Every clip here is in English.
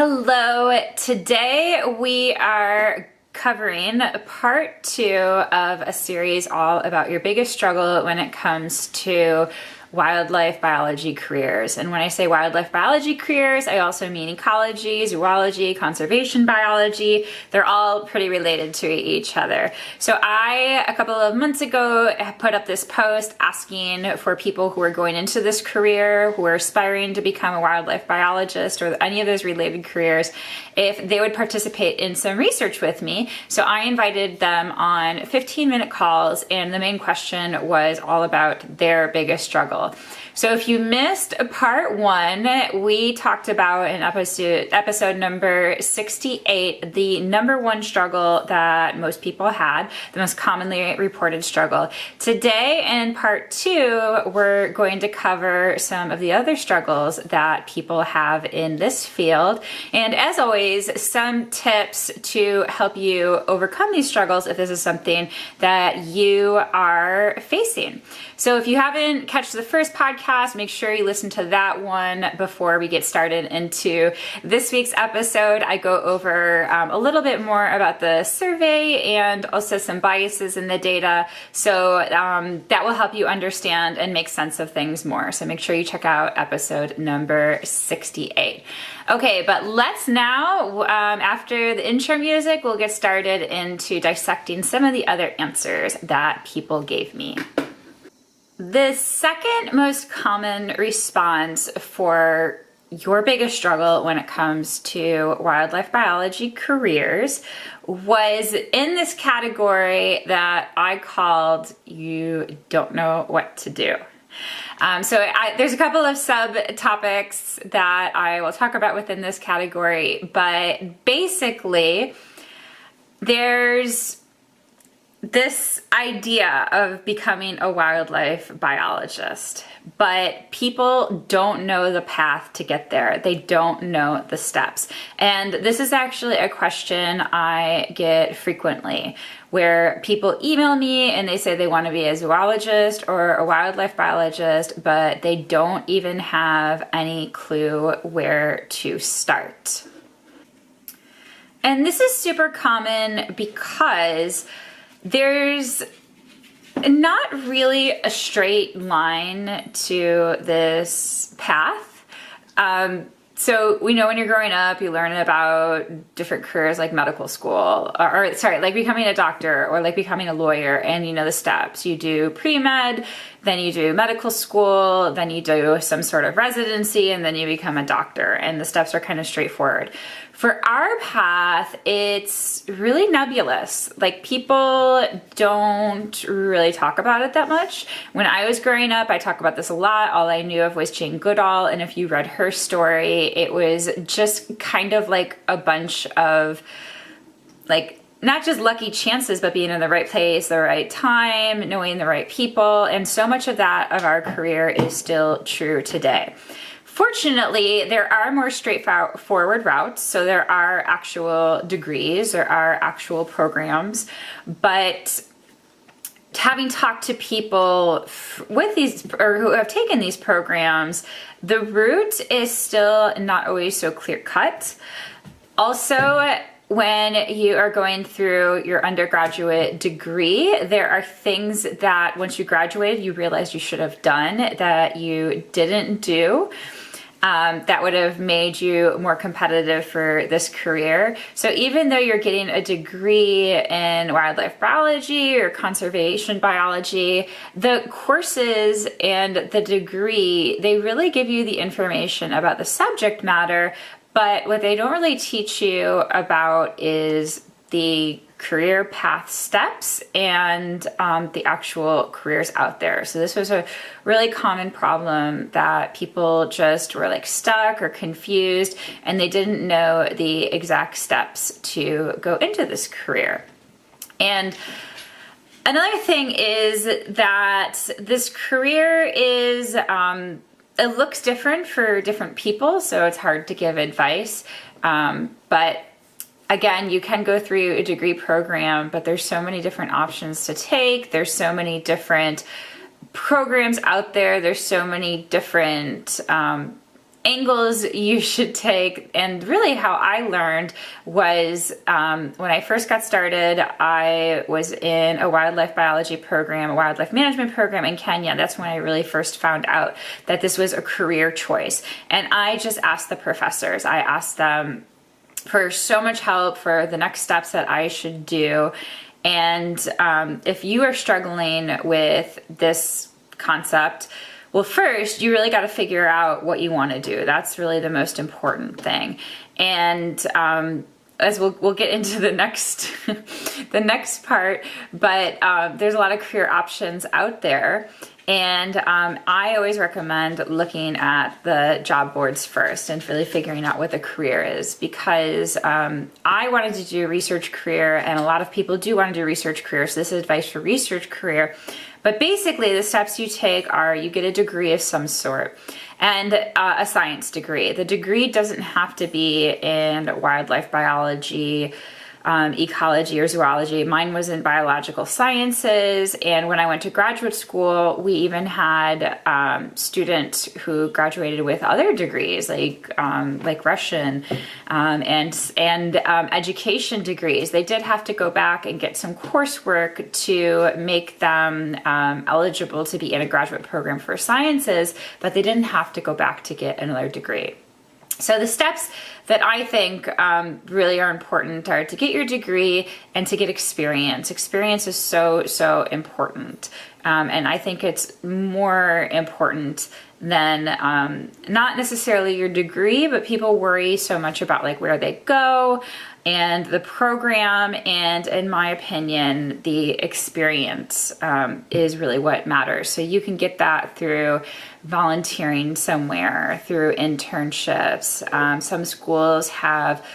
Hello, today we are covering part 2 of a series all about your biggest struggle when it comes to wildlife biology careers. And when I say wildlife biology careers, I also mean ecology, zoology, conservation biology. They're all pretty related to each other. So a couple of months ago, put up this post asking for people who are going into this career, who are aspiring to become a wildlife biologist or any of those related careers, if they would participate in some research with me. So I invited them on 15-minute calls, and the main question was all about their biggest struggle. So if you missed part 1, we talked about in episode number 68, the number 1 struggle that most people had, the most commonly reported struggle. Today in part 2, we're going to cover some of the other struggles that people have in this field. And as always, some tips to help you overcome these struggles if this is something that you are facing. So if you haven't catched the first podcast, make sure you listen to that one before we get started into this week's episode. I go over a little bit more about the survey and also some biases in the data. So that will help you understand and make sense of things more. So make sure you check out episode number 68. Okay, but let's now, after the intro music, we'll get started into dissecting some of the other answers that people gave me. The second most common response for your biggest struggle when it comes to wildlife biology careers was in this category that I called "you don't know what to do." There's a couple of subtopics that I will talk about within this category, but basically there's this idea of becoming a wildlife biologist, but people don't know the path to get there. They don't know the steps. And this is actually a question I get frequently, where people email me and they say they want to be a zoologist or a wildlife biologist, but they don't even have any clue where to start. And this is super common because there's not really a straight line to this path. So we know when you're growing up, you learn about different careers like medical school, like becoming a doctor or like becoming a lawyer, and you know the steps. You do pre-med, then you do medical school, then you do some sort of residency, and then you become a doctor, and the steps are kind of straightforward. For our path, it's really nebulous. Like, people don't really talk about it that much. When I was growing up, I talk about this a lot. All I knew of was Jane Goodall, and if you read her story, it was just kind of like a bunch of, like, not just lucky chances, but being in the right place, the right time, knowing the right people, and so much of that of our career is still true today. Fortunately, there are more straightforward routes, so there are actual degrees, there are actual programs, but having talked to people with these, or who have taken these programs, the route is still not always so clear-cut. Also, when you are going through your undergraduate degree, there are things that once you graduated, you realized you should have done that you didn't do. That would have made you more competitive for this career. So even though you're getting a degree in wildlife biology or conservation biology, the courses and the degree, they really give you the information about the subject matter, but what they don't really teach you about is the career path steps and the actual careers out there. So this was a really common problem, that people just were like stuck or confused, and they didn't know the exact steps to go into this career. And another thing is that this career is, it looks different for different people, so it's hard to give advice, but again, you can go through a degree program, but there's so many different options to take. There's so many different programs out there. There's so many different angles you should take, and really how I learned was when I first got started, I was in a wildlife biology program, a wildlife management program in Kenya. That's when I really first found out that this was a career choice. And I just asked the professors, I asked them for so much help for the next steps that I should do. And if you are struggling with this concept, well, first, you really got to figure out what you want to do. That's really the most important thing. And as we'll get into the next the next part, but there's a lot of career options out there. And I always recommend looking at the job boards first and really figuring out what the career is, because I wanted to do a research career, and a lot of people do want to do research career. So this is advice for research career. But basically, the steps you take are you get a degree of some sort, and a science degree. The degree doesn't have to be in wildlife biology, ecology, or zoology. Mine was in biological sciences, and when I went to graduate school, we even had students who graduated with other degrees, like Russian and education degrees. They did have to go back and get some coursework to make them eligible to be in a graduate program for sciences, but they didn't have to go back to get another degree. So the steps that I think really are important are to get your degree and to get experience. Experience is so important. And I think it's more important than not necessarily your degree, but people worry so much about like where they go and the program. And in my opinion, the experience is really what matters. So you can get that through volunteering somewhere, through internships. Some schools have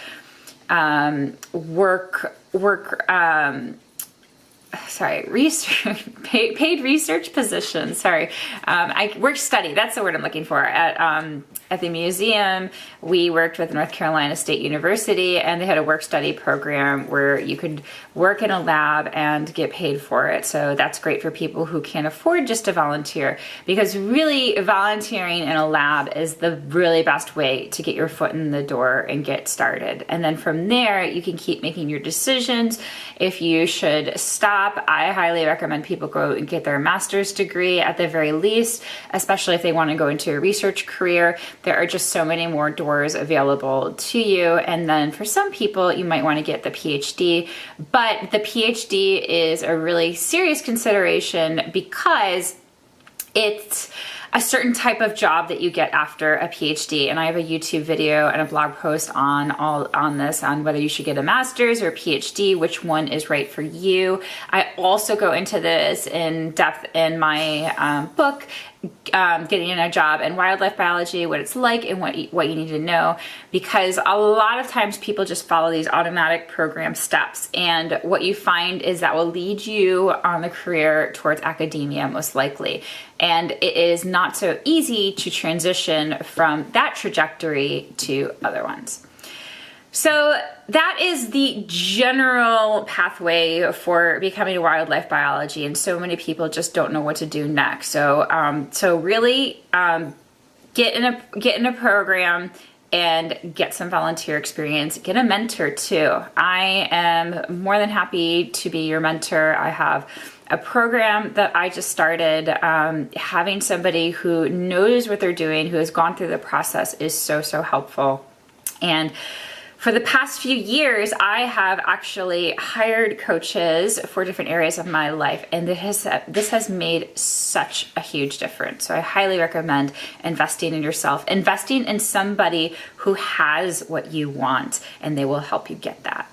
paid research positions. Work study. That's the word I'm looking for. At the museum, we worked with North Carolina State University, and they had a work study program where you could work in a lab and get paid for it. So that's great for people who can't afford just to volunteer, because really volunteering in a lab is the really best way to get your foot in the door and get started. And then from there, you can keep making your decisions. If you should stop, I highly recommend people go and get their master's degree at the very least, especially if they want to go into a research career. There are just so many more doors available to you. And then for some people, you might want to get the PhD, but the PhD is a really serious consideration because it's a certain type of job that you get after a PhD. And I have a YouTube video and a blog post on this, on whether you should get a master's or a PhD, which one is right for you. I also go into this in depth in my book, Getting in a Job in Wildlife Biology, what it's like and what you need to know, because a lot of times people just follow these automatic program steps, and what you find is that will lead you on the career towards academia most likely, and it is not so easy to transition from that trajectory to other ones. So that is the general pathway for becoming a wildlife biology, and so many people just don't know what to do next. So really get in a program and get some volunteer experience. Get a mentor too. I am more than happy to be your mentor. I have a program that I just started. Having somebody who knows what they're doing, who has gone through the process, is so helpful. And for the past few years, I have actually hired coaches for different areas of my life, and this has made such a huge difference. So I highly recommend investing in yourself, investing in somebody who has what you want, and they will help you get that.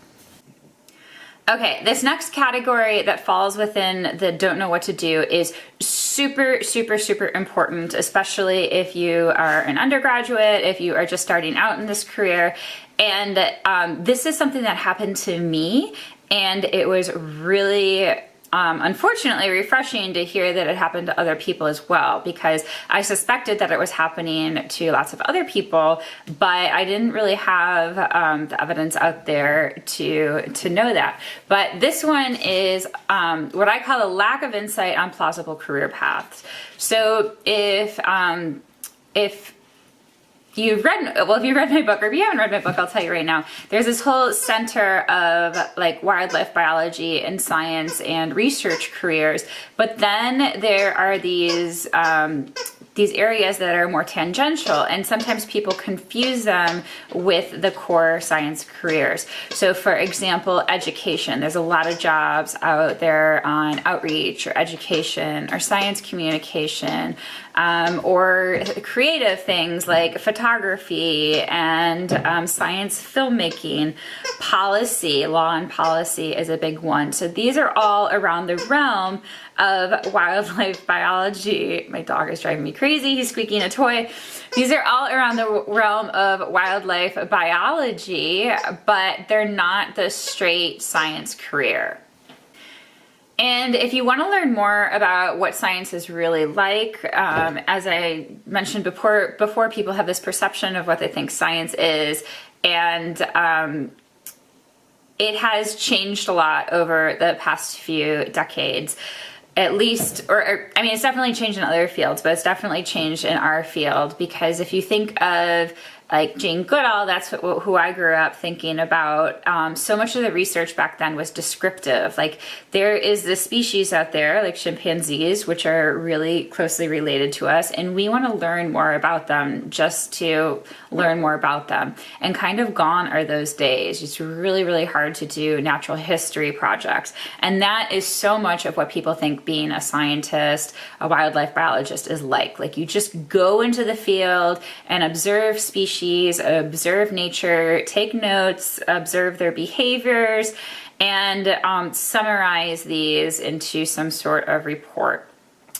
Okay, this next category that falls within the don't know what to do is super important, especially if you are an undergraduate, if you are just starting out in this career. And this is something that happened to me, and it was really unfortunately refreshing to hear that it happened to other people as well, because I suspected that it was happening to lots of other people, but I didn't really have the evidence out there to know that. But this one is what I call a lack of insight on plausible career paths. So if if you read my book, or if you haven't read my book, I'll tell you right now, there's this whole center of like wildlife biology and science and research careers. But then there are these areas that are more tangential, and sometimes people confuse them with the core science careers. So for example, education, there's a lot of jobs out there on outreach or education or science communication, or creative things like photography and science filmmaking. Policy, law and policy is a big one. So these are all around the realm of wildlife biology. My dog is driving me crazy. He's squeaking a toy. These are all around the realm of wildlife biology, but they're not the straight science career. And if you want to learn more about what science is really like, as I mentioned before people have this perception of what they think science is, and it has changed a lot over the past few decades. At least, I mean, it's definitely changed in other fields, but it's definitely changed in our field, because if you think of like Jane Goodall, that's who I grew up thinking about. So much of the research back then was descriptive. Like there is this species out there, like chimpanzees, which are really closely related to us, and we want to learn more about them just to learn more about them. And kind of gone are those days. It's really, really hard to do natural history projects. And that is so much of what people think being a scientist, a wildlife biologist is like. Like you just go into the field and observe species, observe nature, take notes, observe their behaviors, and summarize these into some sort of report.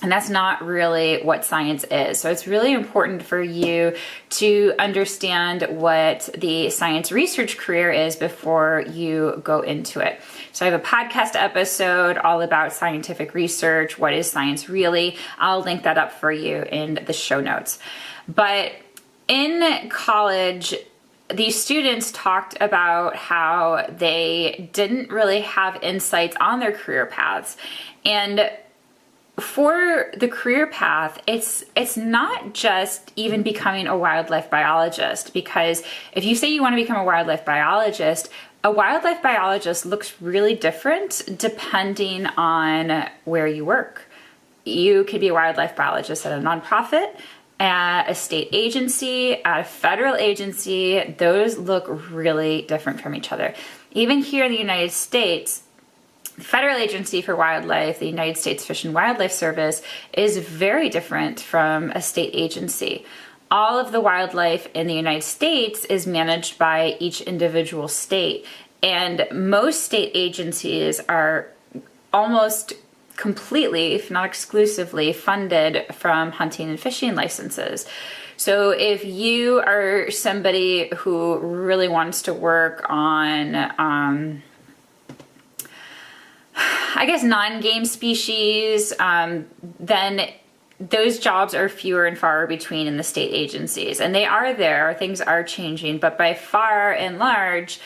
And that's not really what science is. So it's really important for you to understand what the science research career is before you go into it. So I have a podcast episode all about scientific research. What is science really? I'll link that up for you in the show notes. But in college, these students talked about how they didn't really have insights on their career paths. And for the career path, it's not just even becoming a wildlife biologist, because if you say you want to become a wildlife biologist looks really different depending on where you work. You could be a wildlife biologist at a nonprofit, at a state agency, at a federal agency. Those look really different from each other. Even here in the United States, the Federal Agency for Wildlife, the United States Fish and Wildlife Service, is very different from a state agency. All of the wildlife in the United States is managed by each individual state, and most state agencies are almost completely, if not exclusively, funded from hunting and fishing licenses. So if you are somebody who really wants to work on, I guess, non-game species, then those jobs are fewer and far between in the state agencies. And they are there, things are changing, but by far and large,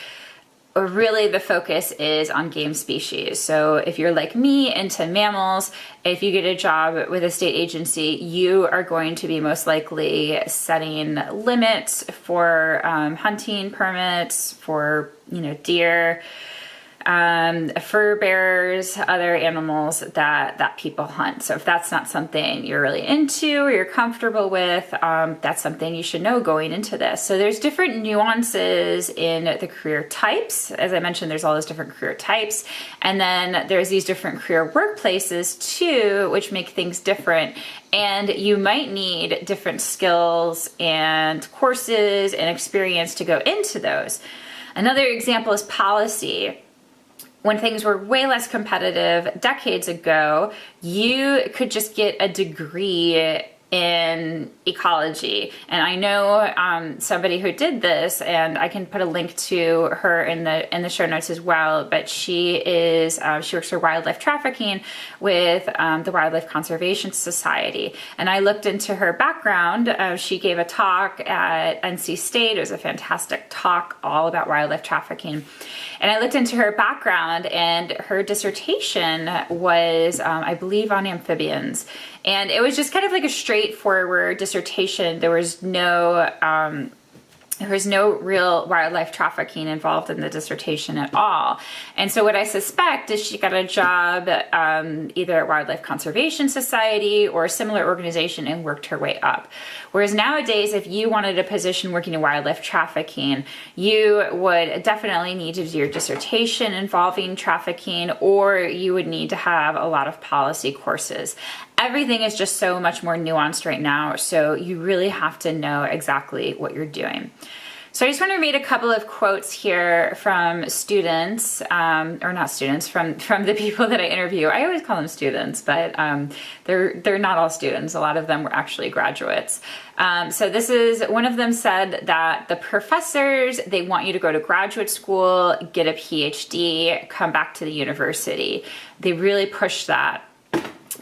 really the focus is on game species. So if you're like me, into mammals, if you get a job with a state agency, you are going to be most likely setting limits for hunting permits for, deer, fur bearers, other animals that people hunt. So if that's not something you're really into or you're comfortable with, that's something you should know going into this. So there's different nuances in the career types. As I mentioned, there's all those different career types. And then there's these different career workplaces too, which make things different. And you might need different skills and courses and experience to go into those. Another example is policy. When things were way less competitive decades ago, you could just get a degree in ecology. And I know somebody who did this, and I can put a link to her in the show notes as well. But she works for wildlife trafficking with the Wildlife Conservation Society. And I looked into her background. She gave a talk at NC State. It was a fantastic talk all about wildlife trafficking. And I looked into her background, and her dissertation was, I believe, on amphibians. And it was just kind of like a straightforward dissertation. There was no real wildlife trafficking involved in the dissertation at all. And so what I suspect is she got a job either at Wildlife Conservation Society or a similar organization and worked her way up. Whereas nowadays, if you wanted a position working in wildlife trafficking, you would definitely need to do your dissertation involving trafficking, or you would need to have a lot of policy courses. Everything is just so much more nuanced right now, so you really have to know exactly what you're doing. So I just want to read a couple of quotes here from students, or not students, from the people that I interview. I always call them students, but they're not all students. A lot of them were actually graduates. So this is, one of them said that the professors, they want you to go to graduate school, get a PhD, come back to the university. They really push that.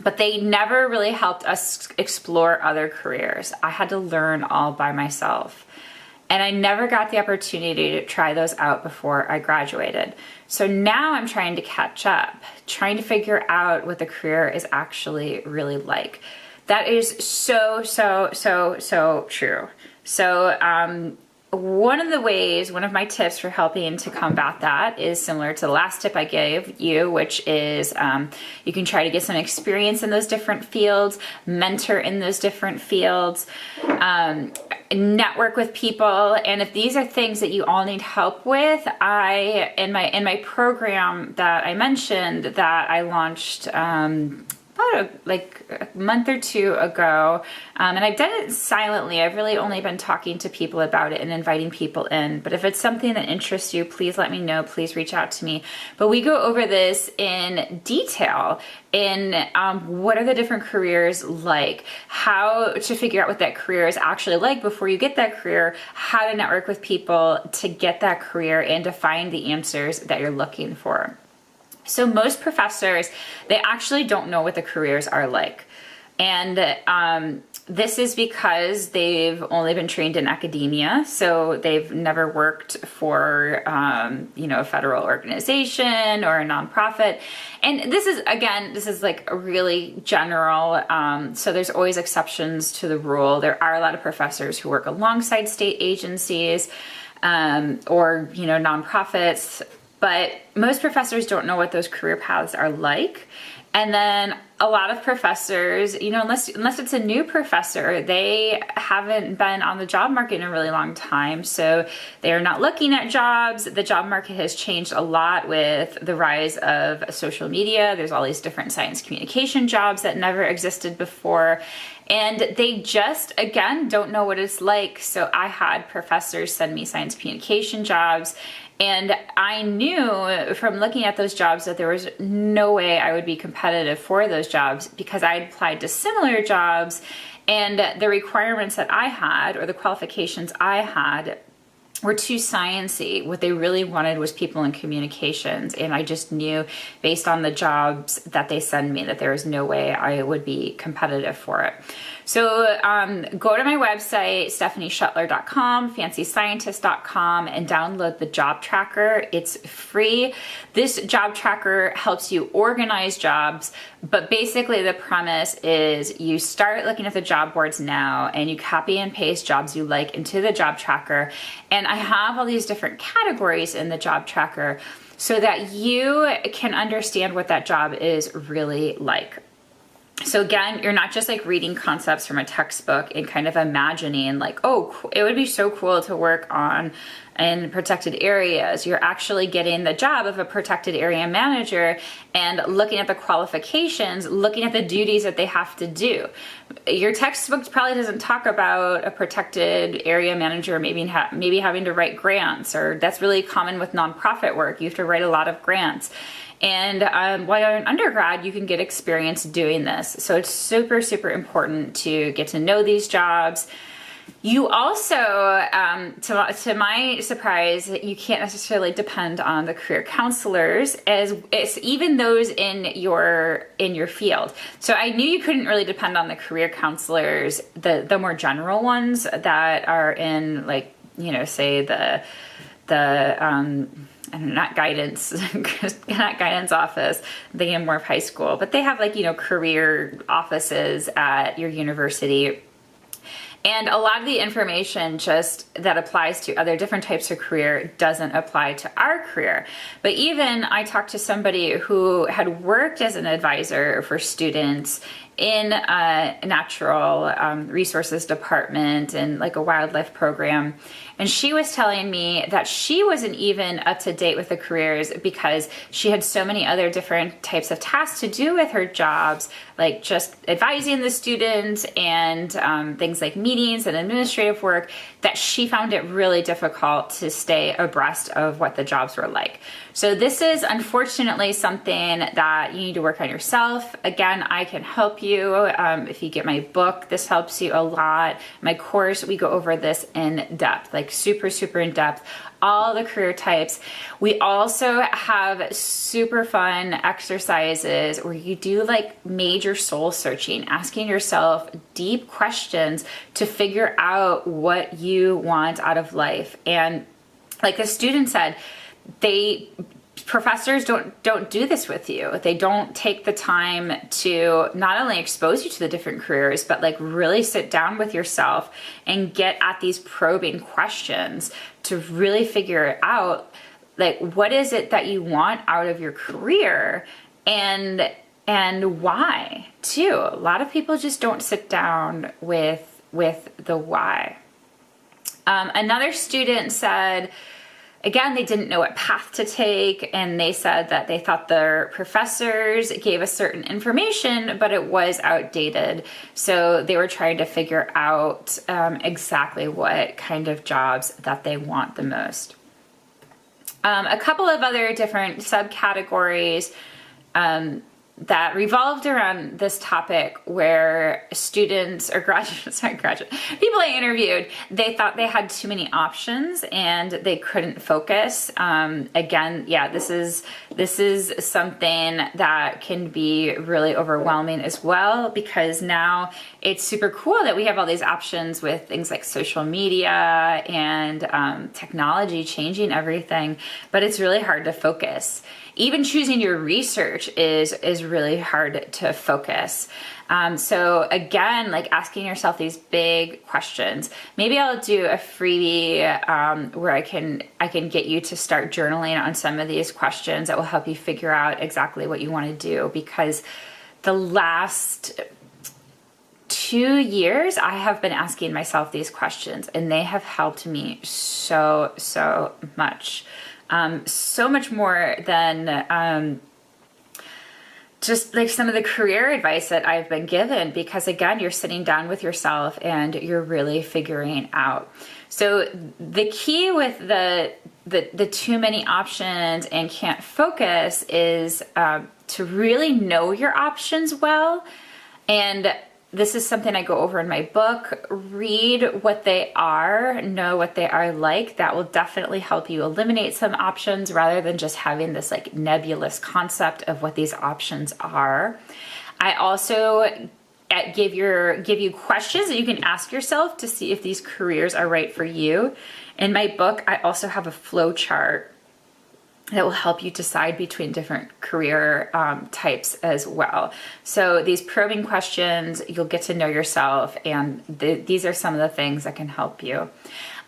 But they never really helped us explore other careers. I had to learn all by myself. And I never got the opportunity to try those out before I graduated. So now I'm trying to catch up, trying to figure out what the career is actually really like. That is so true. So, one of my tips for helping to combat that is similar to the last tip I gave you, which is you can try to get some experience in those different fields, mentor in those different fields, network with people. And if these are things that you all need help with, in my program that I mentioned that I launched about a month or two ago, and I've done it silently. I've really only been talking to people about it and inviting people in, but if it's something that interests you, please let me know. Please reach out to me. But we go over this in detail in what are the different careers like, how to figure out what that career is actually like before you get that career, how to network with people to get that career and to find the answers that you're looking for. So most professors, they actually don't know what the careers are like. And this is because they've only been trained in academia. So they've never worked for, a federal organization or a nonprofit. And this is like a really general, so there's always exceptions to the rule. There are a lot of professors who work alongside state agencies or, nonprofits. But most professors don't know what those career paths are like. And then a lot of professors, unless it's a new professor, they haven't been on the job market in a really long time. So they are not looking at jobs. The job market has changed a lot with the rise of social media. There's all these different science communication jobs that never existed before. And they just, again, don't know what it's like. So I had professors send me science communication jobs, and I knew from looking at those jobs that there was no way I would be competitive for those jobs because I had applied to similar jobs, and the requirements that I had, or the qualifications I had, were too sciencey. What they really wanted was people in communications, and I just knew based on the jobs that they send me that there was no way I would be competitive for it. So go to my website, stephanieschuttler.com, fancyscientist.com, and download the job tracker. It's free. This job tracker helps you organize jobs, but basically the premise is you start looking at the job boards now and you copy and paste jobs you like into the job tracker. And I have all these different categories in the job tracker so that you can understand what that job is really like. So again, you're not just like reading concepts from a textbook and kind of imagining like, oh, it would be so cool to work in protected areas. You're actually getting the job of a protected area manager and looking at the qualifications, looking at the duties that they have to do. Your textbook probably doesn't talk about a protected area manager maybe having to write grants, or that's really common with nonprofit work. You have to write a lot of grants. And while you're an undergrad, you can get experience doing this. So it's super, super important to get to know these jobs. You also, to my surprise, you can't necessarily depend on the career counselors, as it's even those in your field. So I knew you couldn't really depend on the career counselors, the more general ones that are in, like, say not guidance, not guidance office, I'm thinking more of high school, but they have like, career offices at your university. And a lot of the information just that applies to other different types of career doesn't apply to our career. But even I talked to somebody who had worked as an advisor for students in a natural resources department and like a wildlife program. And she was telling me that she wasn't even up to date with the careers because she had so many other different types of tasks to do with her jobs, like just advising the students and things like meetings and administrative work, that she found it really difficult to stay abreast of what the jobs were like. So this is unfortunately something that you need to work on yourself. Again, I can help you. If you get my book, this helps you a lot. My course, we go over this in depth, like super, super in depth, all the career types. We also have super fun exercises where you do like major soul searching, asking yourself deep questions to figure out what you want out of life. And like the student said, professors don't do this with you. They don't take the time to not only expose you to the different careers, but like really sit down with yourself and get at these probing questions to really figure out like what is it that you want out of your career and why too. A lot of people just don't sit down with the why. Another student said, again, they didn't know what path to take, and they said that they thought their professors gave a certain information, but it was outdated. So they were trying to figure out exactly what kind of jobs that they want the most. A couple of other different subcategories that revolved around this topic where students or people I interviewed, they thought they had too many options and they couldn't focus. Again, yeah, this is something that can be really overwhelming as well, because now it's super cool that we have all these options with things like social media and technology changing everything, but it's really hard to focus. Even choosing your research is really hard to focus. So again, like asking yourself these big questions. Maybe I'll do a freebie where I can get you to start journaling on some of these questions that will help you figure out exactly what you want to do, because the last 2 years I have been asking myself these questions and they have helped me so much. So much more than just like some of the career advice that I've been given, because again, you're sitting down with yourself and you're really figuring out. So the key with the too many options and can't focus is to really know your options well. And this is something I go over in my book. Read what they are, know what they are like. That will definitely help you eliminate some options rather than just having this like nebulous concept of what these options are. I also give you questions that you can ask yourself to see if these careers are right for you. In my book, I also have a flow chart that will help you decide between different career types as well. So these probing questions, you'll get to know yourself, and these are some of the things that can help you.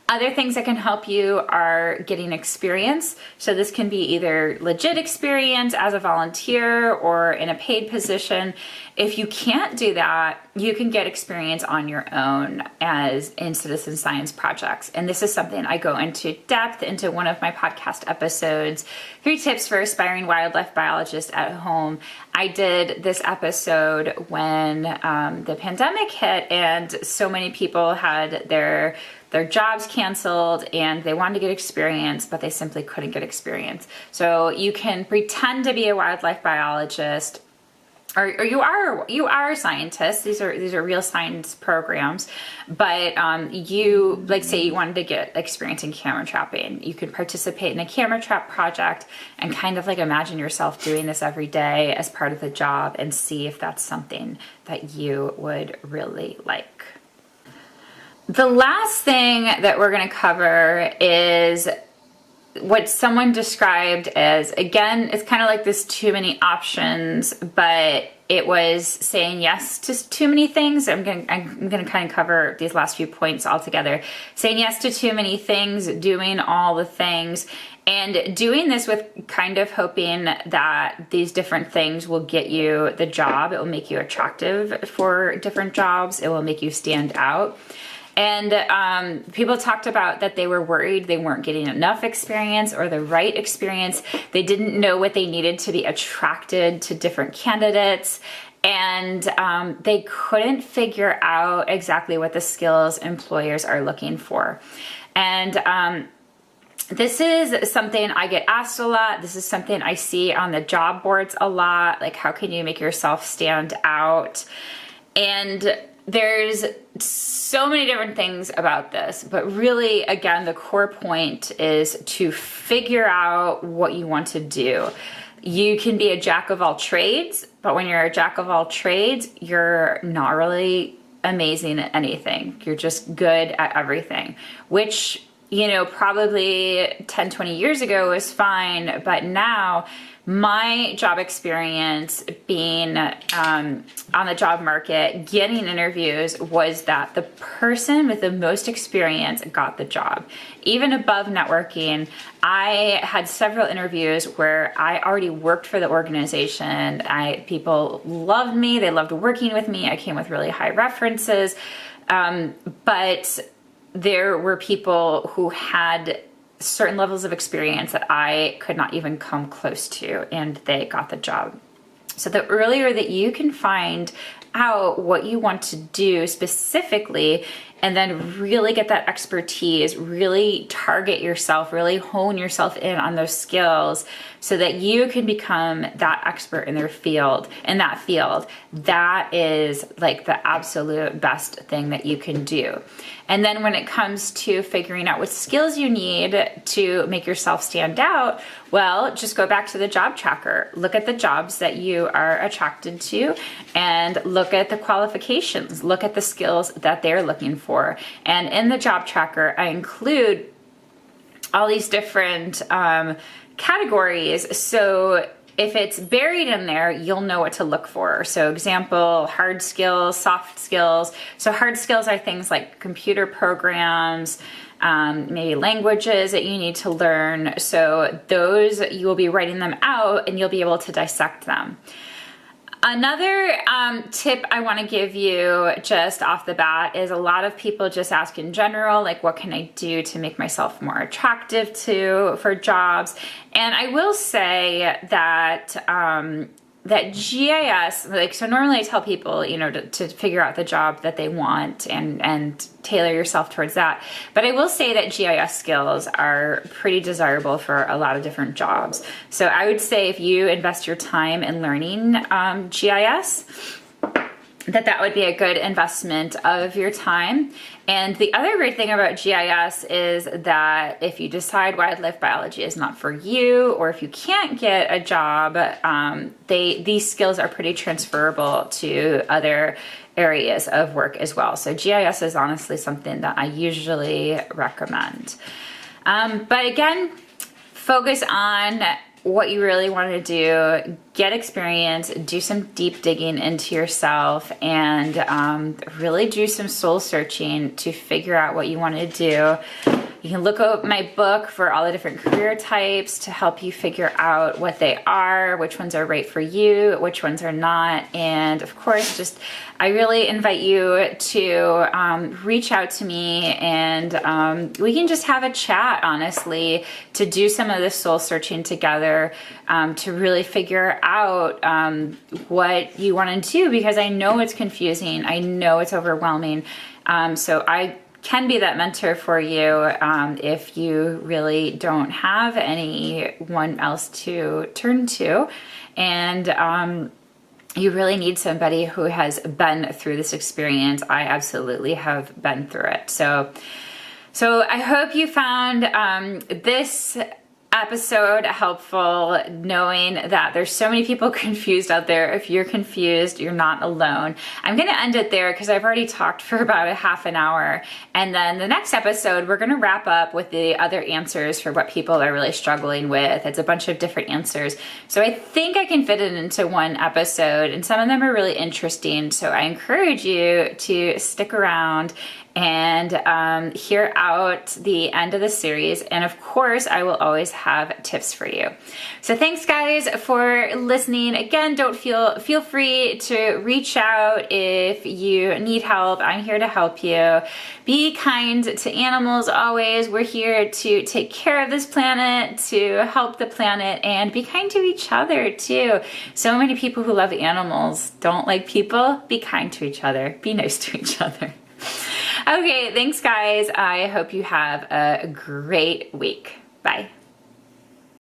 Other things that can help you are getting experience. So this can be either legit experience as a volunteer or in a paid position. If you can't do that, you can get experience on your own as in citizen science projects. And this is something I go into depth into one of my podcast episodes, 3 tips for aspiring wildlife biologists at home. I did this episode when the pandemic hit and so many people had their jobs canceled and they wanted to get experience, but they simply couldn't get experience. So you can pretend to be a wildlife biologist, or you are a scientist. These are real science programs, but you, like say you wanted to get experience in camera trapping, you could participate in a camera trap project and kind of like imagine yourself doing this every day as part of the job and see if that's something that you would really like. The last thing that we're going to cover is what someone described as, again, it's kind of like this too many options, but it was saying yes to too many things. I'm gonna kind of cover these last few points all together. Saying yes to too many things, doing all the things, and doing this with kind of hoping that these different things will get you the job. It will make you attractive for different jobs. It will make you stand out. And people talked about that they were worried they weren't getting enough experience or the right experience. They didn't know what they needed to be attracted to different candidates. And they couldn't figure out exactly what the skills employers are looking for. And this is something I get asked a lot. This is something I see on the job boards a lot. Like, how can you make yourself stand out? And there's so many different things about this, but really, again, the core point is to figure out what you want to do. You can be a jack of all trades, but when you're a jack of all trades, you're not really amazing at anything. You're just good at everything, which, you know, probably 10, 20 years ago was fine, but now my job experience being on the job market, getting interviews, was that the person with the most experience got the job. Even above networking, I had several interviews where I already worked for the organization. People loved me. They loved working with me. I came with really high references. But there were people who had certain levels of experience that I could not even come close to, and they got the job. So the earlier that you can find out what you want to do specifically, and then really get that expertise, really target yourself, really hone yourself in on those skills so that you can become that expert in that field, that is like the absolute best thing that you can do. And then when it comes to figuring out what skills you need to make yourself stand out, well, just go back to the job tracker. Look at the jobs that you are attracted to and look at the qualifications. Look at the skills that they're looking for. And in the job tracker, I include all these different categories. So if it's buried in there, you'll know what to look for. So example, hard skills, soft skills. So hard skills are things like computer programs, maybe languages that you need to learn. So those, you will be writing them out and you'll be able to dissect them. Another tip I want to give you just off the bat is a lot of people just ask in general, like, what can I do to make myself more attractive for jobs? And I will say that that GIS, like, so normally I tell people, you know, to figure out the job that they want and tailor yourself towards that. But I will say that GIS skills are pretty desirable for a lot of different jobs. So I would say if you invest your time in learning GIS, that would be a good investment of your time. And the other great thing about GIS is that if you decide wildlife biology is not for you, or if you can't get a job, these skills are pretty transferable to other areas of work as well. So GIS is honestly something that I usually recommend. But again, focus on what you really want to do, get experience, do some deep digging into yourself, and really do some soul searching to figure out what you want to do. You can look up my book for all the different career types to help you figure out what they are, which ones are right for you, which ones are not. And of course, I really invite you to reach out to me, and we can just have a chat, honestly, to do some of this soul searching together, to really figure out what you want to do, because I know it's confusing. I know it's overwhelming. So I can be that mentor for you if you really don't have anyone else to turn to, and you really need somebody who has been through this experience. I absolutely have been through it. So I hope you found this episode helpful, knowing that there's so many people confused out there. If you're confused, you're not alone. I'm going to end it there because I've already talked for about a half an hour. And then the next episode, we're going to wrap up with the other answers for what people are really struggling with. It's a bunch of different answers. So I think I can fit it into one episode, and some of them are really interesting. So I encourage you to stick around and hear out the end of the series. And of course, I will always have tips for you. So thanks guys for listening. Again, feel free to reach out if you need help. I'm here to help you. Be kind to animals always. We're here to take care of this planet, to help the planet, and be kind to each other too. So many people who love animals don't like people. Be kind to each other. Be nice to each other. Okay, thanks guys. I hope you have a great week. Bye.